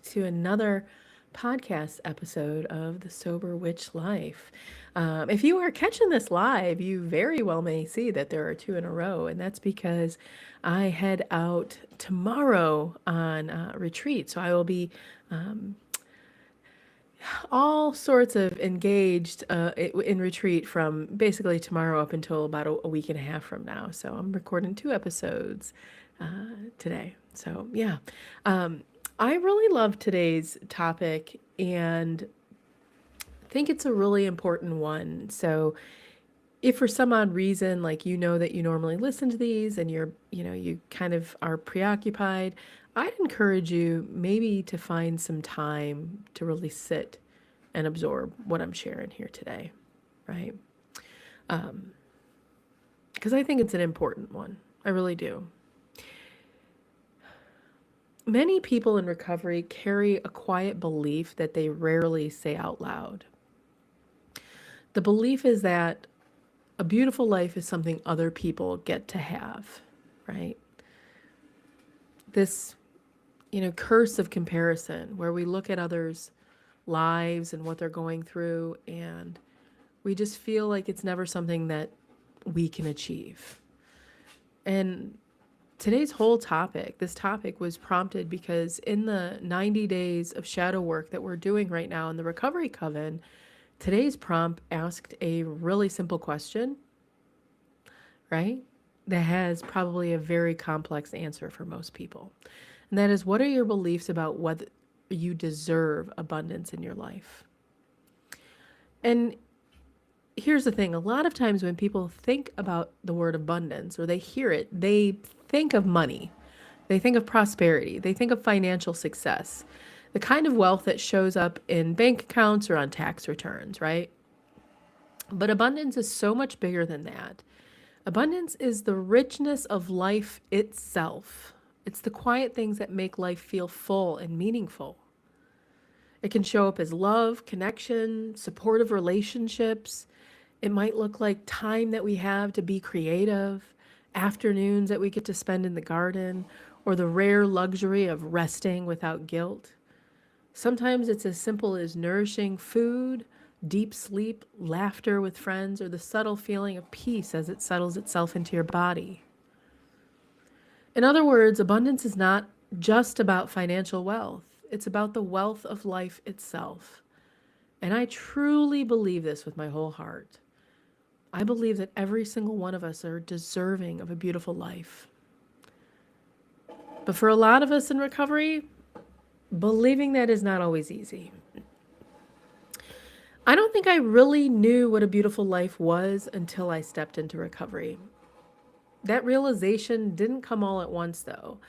to another podcast episode of The Sober Witch Life. If you are catching this live, you very well may see that there are two in a row, and that's because I head out tomorrow on retreat. So I will be all sorts of engaged in retreat from basically tomorrow up until about a week and a half from now. So I'm recording two episodes today. So yeah, I really love today's topic and think it's a really important one. So if for some odd reason, like that you normally listen to these and you kind of are preoccupied, I'd encourage you maybe to find some time to really sit and absorb what I'm sharing here today, right? Because I think it's an important one. I really do. Many people in recovery carry a quiet belief that they rarely say out loud. The belief is that a beautiful life is something other people get to have, right? This, curse of comparison where we look at others' lives and what they're going through, and we just feel like it's never something that we can achieve. And today's whole topic, this topic was prompted because in the 90 days of shadow work that we're doing right now in the Recovery Coven, today's prompt asked a really simple question, right? That has probably a very complex answer for most people. And that is, what are your beliefs about whether you deserve abundance in your life? And here's the thing, a lot of times when people think about the word abundance or they hear it, they think of money, they think of prosperity, they think of financial success, the kind of wealth that shows up in bank accounts or on tax returns, right? But abundance is so much bigger than that. Abundance is the richness of life itself. It's the quiet things that make life feel full and meaningful. It can show up as love, connection, supportive relationships. It might look like time that we have to be creative, afternoons that we get to spend in the garden, or the rare luxury of resting without guilt. Sometimes it's as simple as nourishing food, deep sleep, laughter with friends, or the subtle feeling of peace as it settles itself into your body. In other words, abundance is not just about financial wealth. It's about the wealth of life itself. And I truly believe this with my whole heart. I believe that every single one of us are deserving of a beautiful life. But for a lot of us in recovery, believing that is not always easy. I don't think I really knew what a beautiful life was until I stepped into recovery. That realization didn't come all at once, though.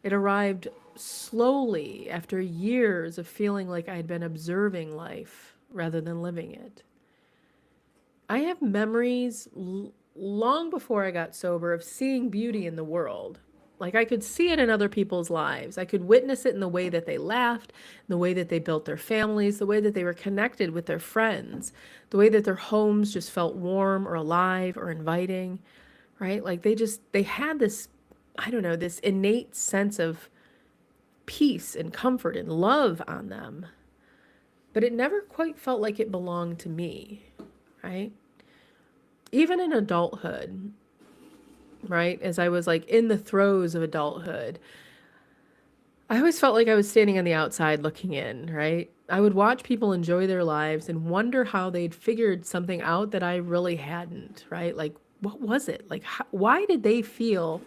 It arrived slowly after years of feeling like I had been observing life rather than living it. I have memories long before I got sober of seeing beauty in the world. Like I could see it in other people's lives. I could witness it in the way that they laughed, the way that they built their families, the way that they were connected with their friends, the way that their homes just felt warm or alive or inviting, right? Like they had this, I don't know, this innate sense of peace and comfort and love on them. But it never quite felt like it belonged to me, right? Even in adulthood, right? As I was like in the throes of adulthood, I always felt like I was standing on the outside looking in, right? I would watch people enjoy their lives and wonder how they'd figured something out that I really hadn't, right? Like, what was it? Like, why did they feel?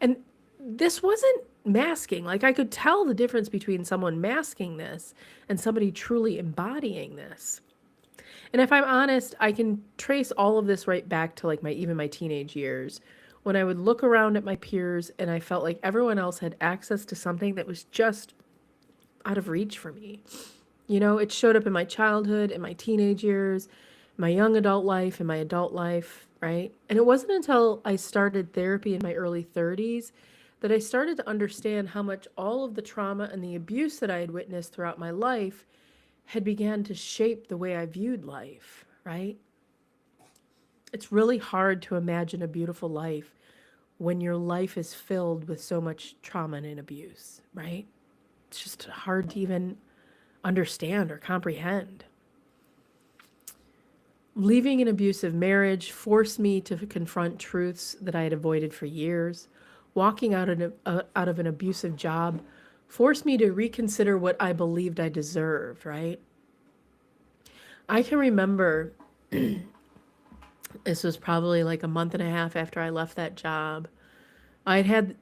And this wasn't masking. Like, I could tell the difference between someone masking this and somebody truly embodying this. And if I'm honest, I can trace all of this right back to like even my teenage years, when I would look around at my peers and I felt like everyone else had access to something that was just out of reach for me. It showed up in my childhood, in my teenage years, my young adult life, in my adult life, right? And it wasn't until I started therapy in my early 30s that I started to understand how much all of the trauma and the abuse that I had witnessed throughout my life had began to shape the way I viewed life, right? It's really hard to imagine a beautiful life when your life is filled with so much trauma and abuse, right? it's just hard to even understand or comprehend. Leaving an abusive marriage forced me to confront truths that I had avoided for years. Walking out of an abusive job forced me to reconsider what I believed I deserved, right? I can remember this was probably like a month and a half after I left that job. I had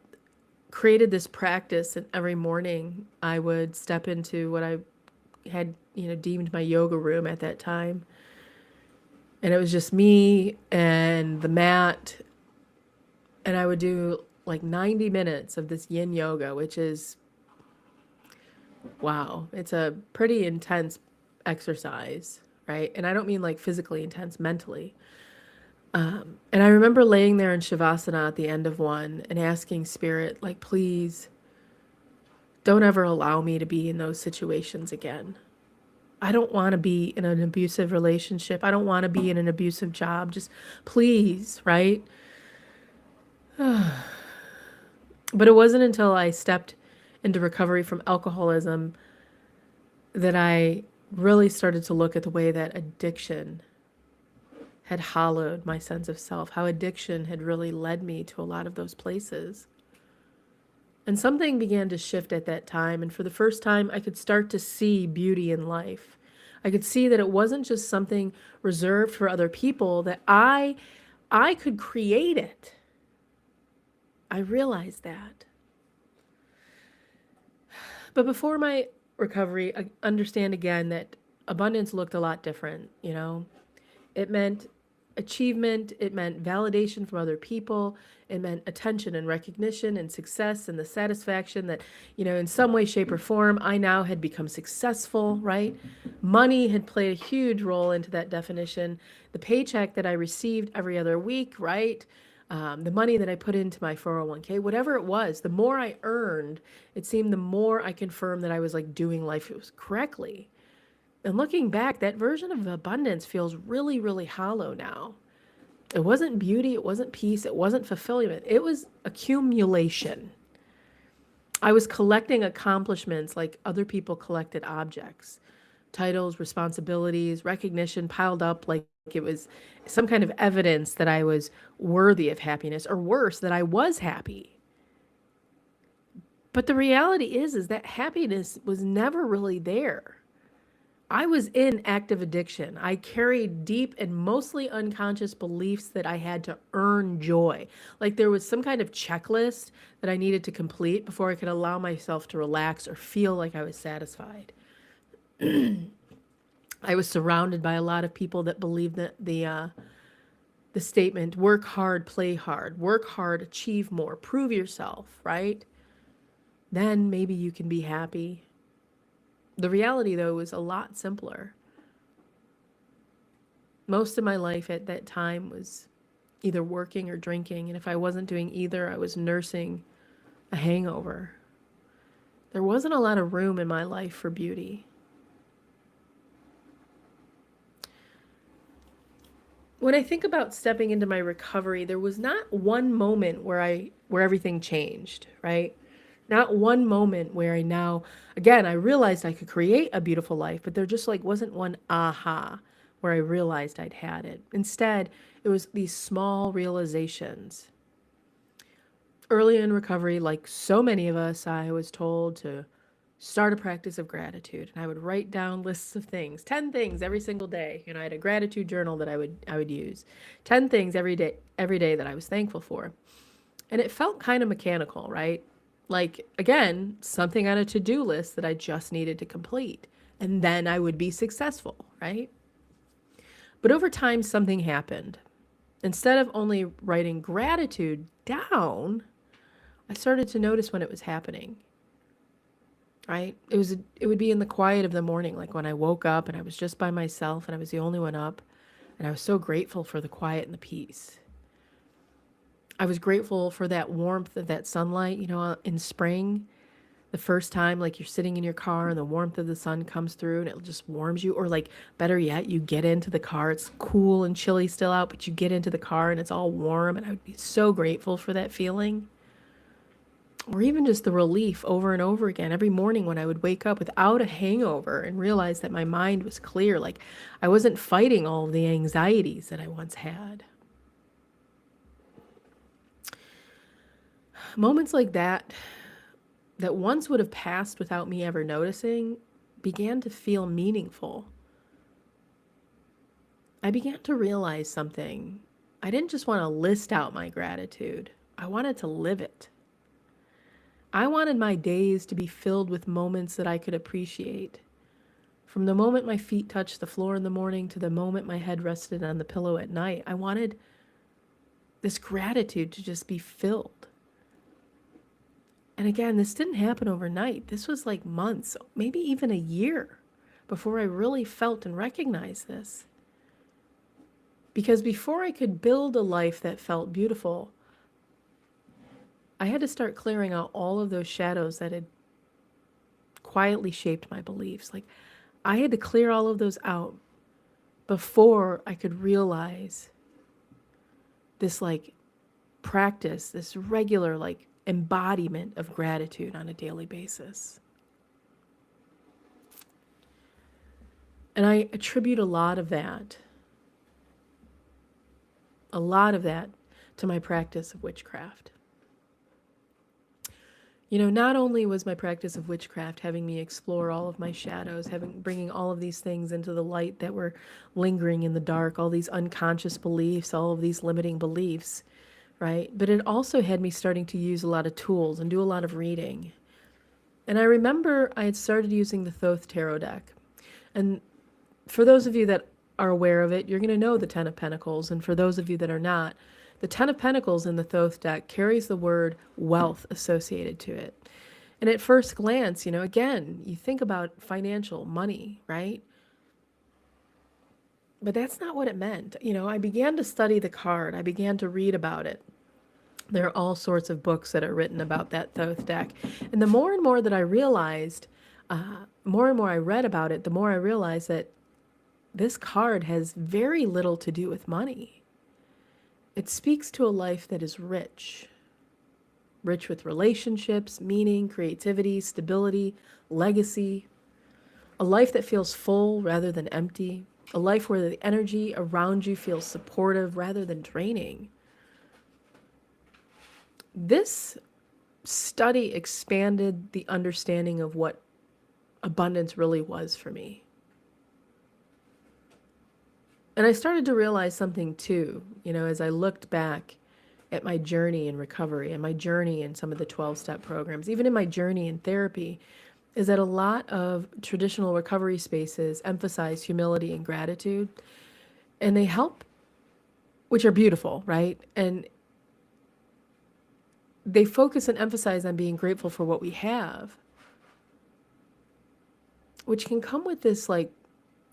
created this practice, and every morning I would step into what I had, deemed my yoga room at that time. And it was just me and the mat. And I would do like 90 minutes of this yin yoga, which is, wow, it's a pretty intense exercise, right? And I don't mean like physically intense, mentally. And I remember laying there in Shavasana at the end of one and asking Spirit, like, please don't ever allow me to be in those situations again. I don't want to be in an abusive relationship. I don't want to be in an abusive job. Just please, right? But it wasn't until I stepped into recovery from alcoholism that I really started to look at the way that addiction had hollowed my sense of self, how addiction had really led me to a lot of those places. And something began to shift at that time. And for the first time, I could start to see beauty in life. I could see that it wasn't just something reserved for other people, that I could create it. I realized that. But before my recovery, I understand again that abundance looked a lot different, It meant achievement, it meant validation from other people, it meant attention and recognition and success and the satisfaction that, in some way, shape, or form, I now had become successful, right? Money had played a huge role into that definition. The paycheck that I received every other week, right? The money that I put into my 401k, whatever it was, the more I earned, it seemed the more I confirmed that I was like doing life correctly. And looking back, that version of abundance feels really, really hollow now. It wasn't beauty, it wasn't peace, it wasn't fulfillment. It was accumulation. I was collecting accomplishments like other people collected objects. Titles, responsibilities, recognition piled up like it was some kind of evidence that I was worthy of happiness, or worse, that I was happy. But the reality is that happiness was never really there. I was in active addiction. I carried deep and mostly unconscious beliefs that I had to earn joy. Like there was some kind of checklist that I needed to complete before I could allow myself to relax or feel like I was satisfied. I was surrounded by a lot of people that believed that the statement, work hard, play hard, work hard, achieve more, prove yourself, right? Then maybe you can be happy. The reality, though, was a lot simpler. Most of my life at that time was either working or drinking, and if I wasn't doing either, I was nursing a hangover. There wasn't a lot of room in my life for beauty. When I think about stepping into my recovery, there was not one moment where everything changed, right? Not one moment where I realized I could create a beautiful life, but there just wasn't one aha where I realized I'd had it. Instead, it was these small realizations. Early in recovery, like so many of us, I was told to start a practice of gratitude, and I would write down lists of things, 10 things every single day. I had a gratitude journal that I would use, 10 things every day that I was thankful for. And it felt kind of mechanical, right? Like, again, something on a to-do list that I just needed to complete. And then I would be successful, right? But over time, something happened. Instead of only writing gratitude down, I started to notice when it was happening, right? It would be in the quiet of the morning, like when I woke up and I was just by myself and I was the only one up. And I was so grateful for the quiet and the peace. I was grateful for that warmth of that sunlight, in spring, the first time, like you're sitting in your car and the warmth of the sun comes through and it just warms you. Or like, better yet, you get into the car, it's cool and chilly still out, but you get into the car and it's all warm. And I would be so grateful for that feeling. or even just the relief over and over again every morning when I would wake up without a hangover and realize that my mind was clear, like I wasn't fighting all of the anxieties that I once had. Moments like that once would have passed without me ever noticing, began to feel meaningful. I began to realize something. I didn't just want to list out my gratitude, I wanted to live it. I wanted my days to be filled with moments that I could appreciate. From the moment my feet touched the floor in the morning to the moment my head rested on the pillow at night, I wanted this gratitude to just be filled. And again, this didn't happen overnight. This was like months, maybe even a year before I really felt and recognized this. Because before I could build a life that felt beautiful, I had to start clearing out all of those shadows that had quietly shaped my beliefs. Like, I had to clear all of those out before I could realize this, like, practice, this regular, like, embodiment of gratitude on a daily basis. And I attribute a lot of that to my practice of witchcraft. You know, not only was my practice of witchcraft having me explore all of my shadows, bringing all of these things into the light that were lingering in the dark, all these unconscious beliefs, all of these limiting beliefs, right? But it also had me starting to use a lot of tools and do a lot of reading. And I remember I had started using the Thoth Tarot deck. And for those of you that are aware of it, you're going to know the Ten of Pentacles. And for those of you that are not, the Ten of Pentacles in the Thoth deck carries the word wealth associated to it. And at first glance, you know, again, you think about financial money, right? But that's not what it meant. You know, I began to study the card. I began to read about it. There are all sorts of books that are written about that Thoth deck. And the more and more that I realized, more and more I read about it, the more I realized that this card has very little to do with money. It speaks to a life that is rich with relationships, meaning, creativity, stability, legacy, a life that feels full rather than empty, a life where the energy around you feels supportive rather than draining. This study expanded the understanding of what abundance really was for me. And I started to realize something too, you know, as I looked back at my journey in recovery and my journey in some of the 12-step programs, even in my journey in therapy, is that a lot of traditional recovery spaces emphasize humility and gratitude, and they help, which are beautiful, right? And they focus and emphasize on being grateful for what we have, which can come with this like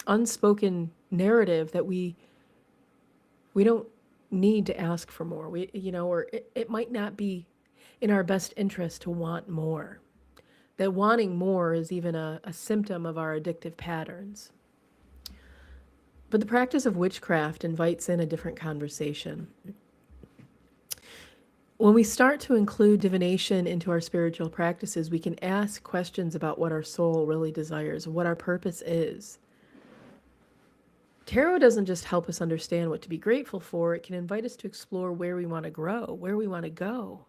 unspoken narrative that we don't need to ask for more. We, you know, or it might not be in our best interest to want more. That wanting more is even a symptom of our addictive patterns. But the practice of witchcraft invites in a different conversation. When we start to include divination into our spiritual practices, we can ask questions about what our soul really desires, what our purpose is. Tarot doesn't just help us understand what to be grateful for, it can invite us to explore where we want to grow, where we want to go.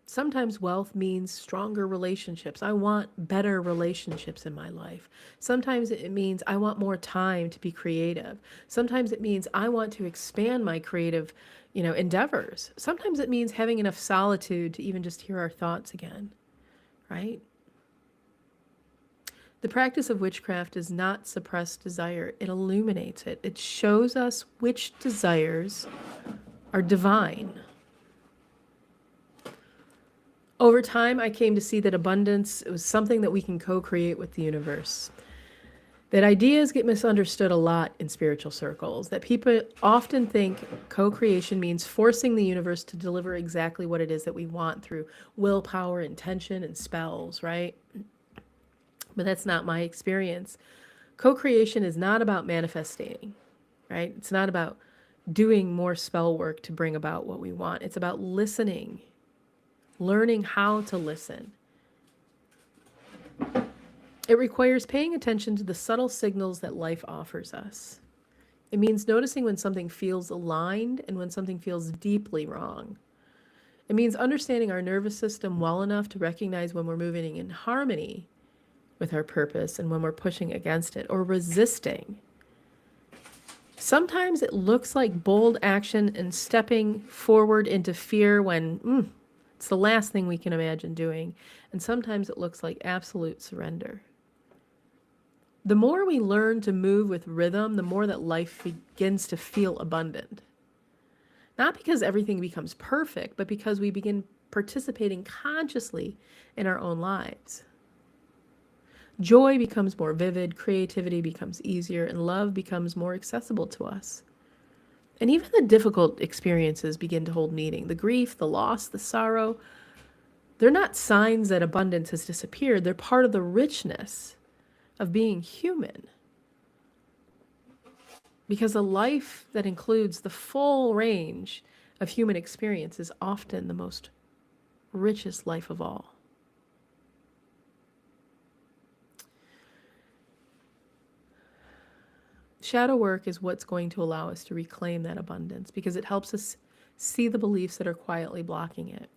Sometimes wealth means stronger relationships. I want better relationships in my life. Sometimes it means I want more time to be creative. Sometimes it means I want to expand my creative, endeavors. Sometimes it means having enough solitude to even just hear our thoughts again, right? The practice of witchcraft does not suppress desire. It illuminates it. It shows us which desires are divine. Over time, I came to see that abundance was something that we can co-create with the universe. That ideas get misunderstood a lot in spiritual circles. That people often think co-creation means forcing the universe to deliver exactly what it is that we want through willpower, intention, and spells, right? But that's not my experience. Co-creation is not about manifesting, right? It's not about doing more spell work to bring about what we want. It's about listening learning how to listen. It requires paying attention to the subtle signals that life offers us. It means noticing when something feels aligned and when something feels deeply wrong. It means understanding our nervous system well enough to recognize when we're moving in harmony with our purpose and when we're pushing against it or resisting. Sometimes it looks like bold action and stepping forward into fear when it's the last thing we can imagine doing. And sometimes it looks like absolute surrender. The more we learn to move with rhythm, the more that life begins to feel abundant. Not because everything becomes perfect, but because we begin participating consciously in our own lives. Joy becomes more vivid, creativity becomes easier, and love becomes more accessible to us. And even the difficult experiences begin to hold meaning. The grief, the loss, the sorrow, they're not signs that abundance has disappeared. They're part of the richness of being human. Because a life that includes the full range of human experience is often the most richest life of all. Shadow work is what's going to allow us to reclaim that abundance because it helps us see the beliefs that are quietly blocking it.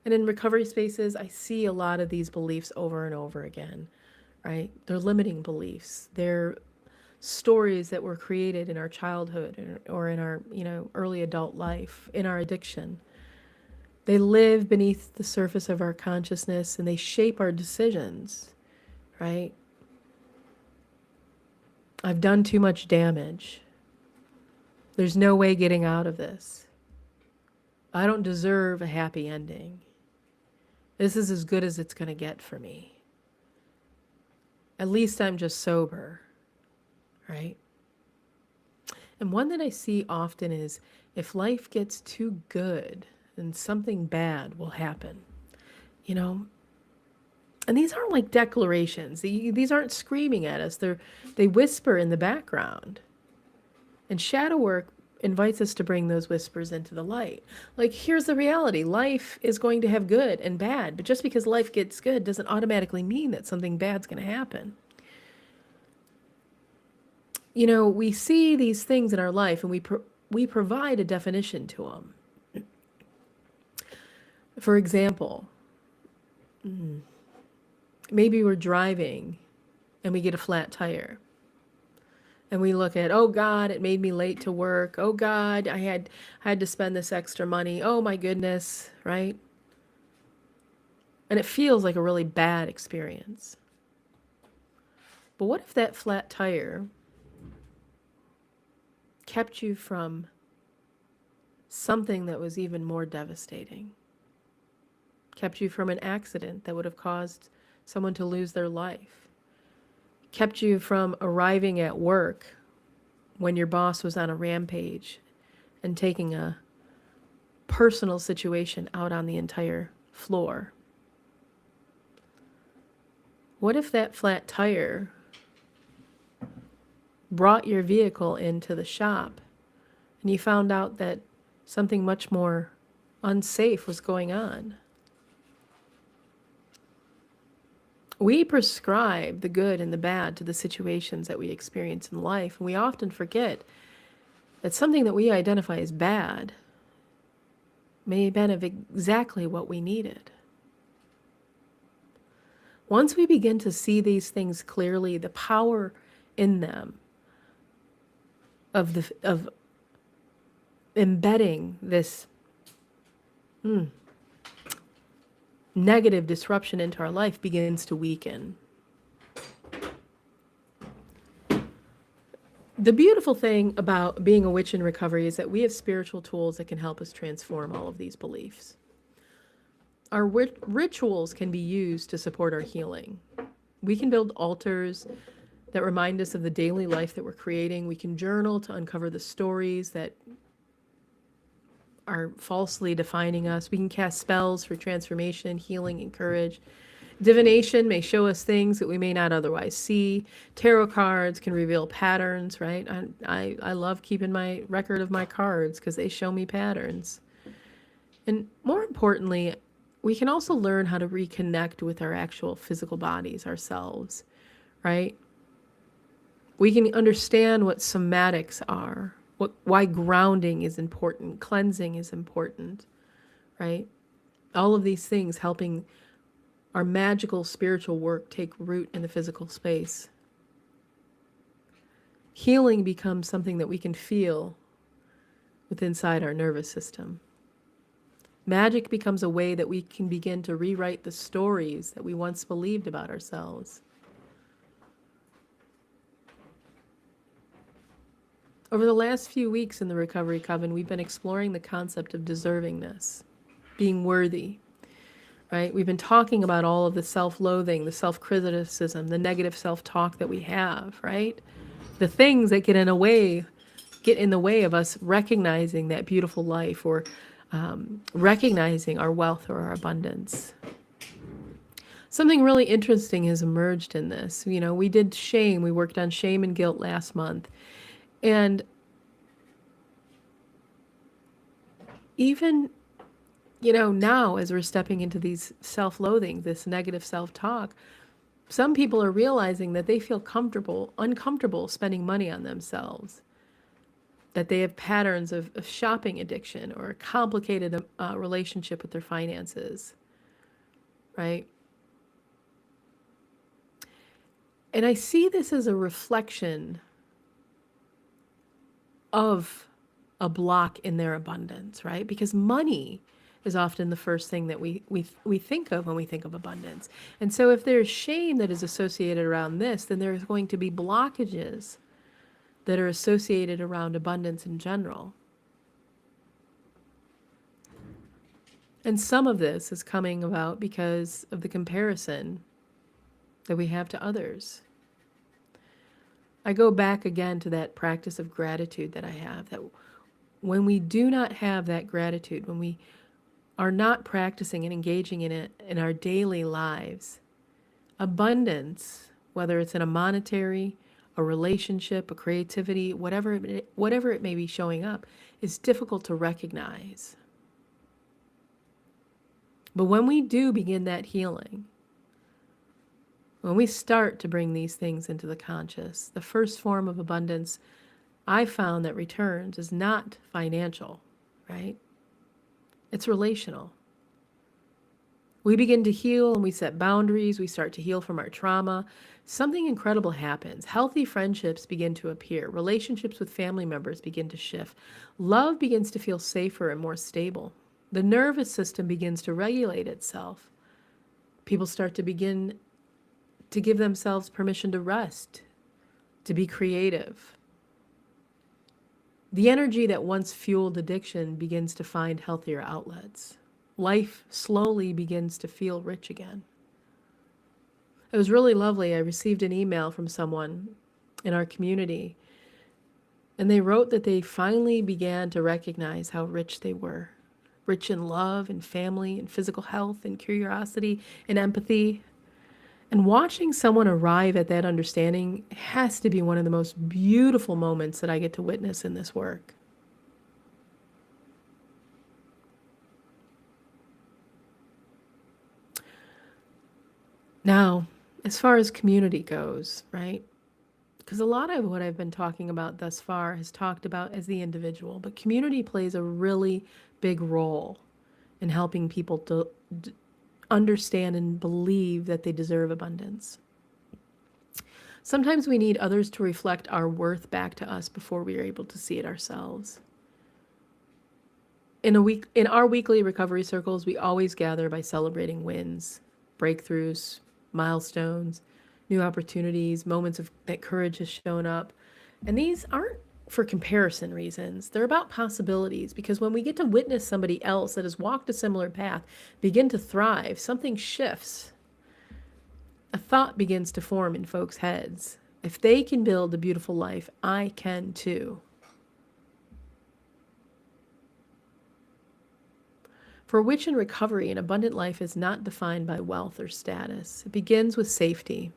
And in recovery spaces, I see a lot of these beliefs over and over again, right? They're limiting beliefs. They're stories that were created in our childhood or in our, early adult life, in our addiction. They live beneath the surface of our consciousness and they shape our decisions, right? I've done too much damage. There's no way getting out of this. I don't deserve a happy ending. This is as good as it's going to get for me. At least I'm just sober, right? And one that I see often is if life gets too good, then something bad will happen, And these aren't like declarations. These aren't screaming at us. They whisper in the background. And shadow work invites us to bring those whispers into the light. Like, here's the reality. Life is going to have good and bad. But just because life gets good doesn't automatically mean that something bad's going to happen. We see these things in our life and we provide a definition to them. For example, maybe we're driving and we get a flat tire. And we look at, oh God, it made me late to work. Oh God, I had to spend this extra money. Oh my goodness, right? And it feels like a really bad experience. But what if that flat tire kept you from something that was even more devastating? Kept you from an accident that would have caused someone to lose their life? Kept you from arriving at work when your boss was on a rampage and taking a personal situation out on the entire floor? What if that flat tire brought your vehicle into the shop and you found out that something much more unsafe was going on? We prescribe the good and the bad to the situations that we experience in life, and we often forget that something that we identify as bad may have been of exactly what we needed. Once we begin to see these things clearly, the power in them of embedding this negative disruption into our life begins to weaken. The beautiful thing about being a witch in recovery is that we have spiritual tools that can help us transform all of these beliefs. Our rituals can be used to support our healing. We can build altars that remind us of the daily life that we're creating. We can journal to uncover the stories that are falsely defining us. We can cast spells for transformation, healing, and courage. Divination may show us things that we may not otherwise see. Tarot cards can reveal patterns, right? I love keeping my record of my cards because they show me patterns. And more importantly, we can also learn how to reconnect with our actual physical bodies, ourselves, right? We can understand what somatics are, why grounding is important, cleansing is important, right? All of these things helping our magical spiritual work take root in the physical space. Healing becomes something that we can feel within inside our nervous system. Magic becomes a way that we can begin to rewrite the stories that we once believed about ourselves. Over the last few weeks in the Recovery Coven, we've been exploring the concept of deservingness, being worthy, right? We've been talking about all of the self-loathing, the self-criticism, the negative self-talk that we have, right? The things that get in the way of us recognizing that beautiful life, or recognizing our wealth or our abundance. Something really interesting has emerged in this. You know, we did shame. We worked on shame and guilt last month. And even, now as we're stepping into these self-loathing, this negative self-talk, some people are realizing that they feel uncomfortable spending money on themselves, that they have patterns of shopping addiction or a complicated relationship with their finances, right? And I see this as a reflection of a block in their abundance, right? Because money is often the first thing that we think of when we think of abundance. And so if there's shame that is associated around this, then there's going to be blockages that are associated around abundance in general. And some of this is coming about because of the comparison that we have to others. I go back again to that practice of gratitude that I have, that when we do not have that gratitude, when we are not practicing and engaging in it in our daily lives, abundance, whether it's in a monetary, a relationship, a creativity, whatever it may be showing up, is difficult to recognize. But when we do begin that healing, when we start to bring these things into the conscious, the first form of abundance I found that returns is not financial, right? It's relational. We begin to heal and we set boundaries. We start to heal from our trauma. Something incredible happens. Healthy friendships begin to appear. Relationships with family members begin to shift. Love begins to feel safer and more stable. The nervous system begins to regulate itself. People start to begin to give themselves permission to rest, to be creative. The energy that once fueled addiction begins to find healthier outlets. Life slowly begins to feel rich again. It was really lovely. I received an email from someone in our community, and they wrote that they finally began to recognize how rich they were. Rich in love and family and physical health and curiosity and empathy. And watching someone arrive at that understanding has to be one of the most beautiful moments that I get to witness in this work. Now, as far as community goes, right? Because a lot of what I've been talking about thus far has talked about as the individual, but community plays a really big role in helping people to understand and believe that they deserve abundance. Sometimes we need others to reflect our worth back to us before we are able to see it ourselves. In our weekly recovery circles, we always gather by celebrating wins, breakthroughs, milestones, new opportunities, moments of that courage has shown up. And these aren't for comparison reasons. They're about possibilities, because when we get to witness somebody else that has walked a similar path begin to thrive, something shifts. A thought begins to form in folks' heads. If they can build a beautiful life, I can too. For Witch in Recovery, an abundant life is not defined by wealth or status. It begins with safety.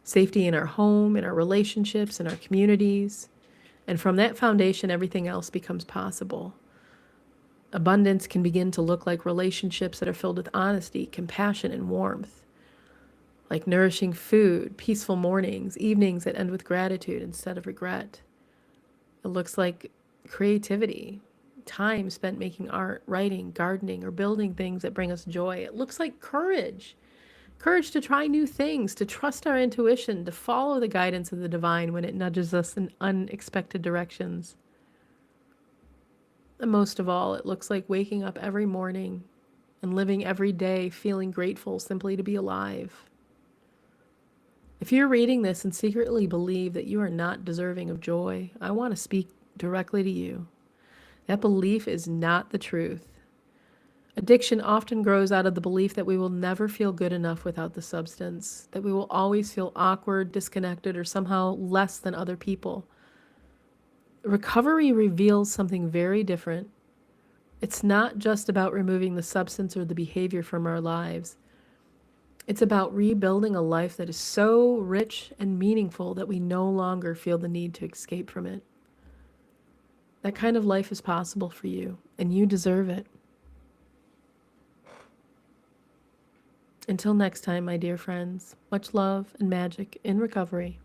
Safety in our home, in our relationships, in our communities. And from that foundation, everything else becomes possible. Abundance can begin to look like relationships that are filled with honesty, compassion, and warmth, like nourishing food, peaceful mornings, evenings that end with gratitude instead of regret. It looks like creativity, time spent making art, writing, gardening, or building things that bring us joy. It looks like courage. Courage to try new things, to trust our intuition, to follow the guidance of the divine when it nudges us in unexpected directions. And most of all, it looks like waking up every morning and living every day feeling grateful simply to be alive. If you're reading this and secretly believe that you are not deserving of joy, I want to speak directly to you. That belief is not the truth. Addiction often grows out of the belief that we will never feel good enough without the substance, that we will always feel awkward, disconnected, or somehow less than other people. Recovery reveals something very different. It's not just about removing the substance or the behavior from our lives. It's about rebuilding a life that is so rich and meaningful that we no longer feel the need to escape from it. That kind of life is possible for you, and you deserve it. Until next time, my dear friends, much love and magic in recovery.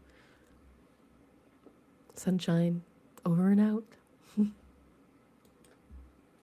Sunshine, over and out.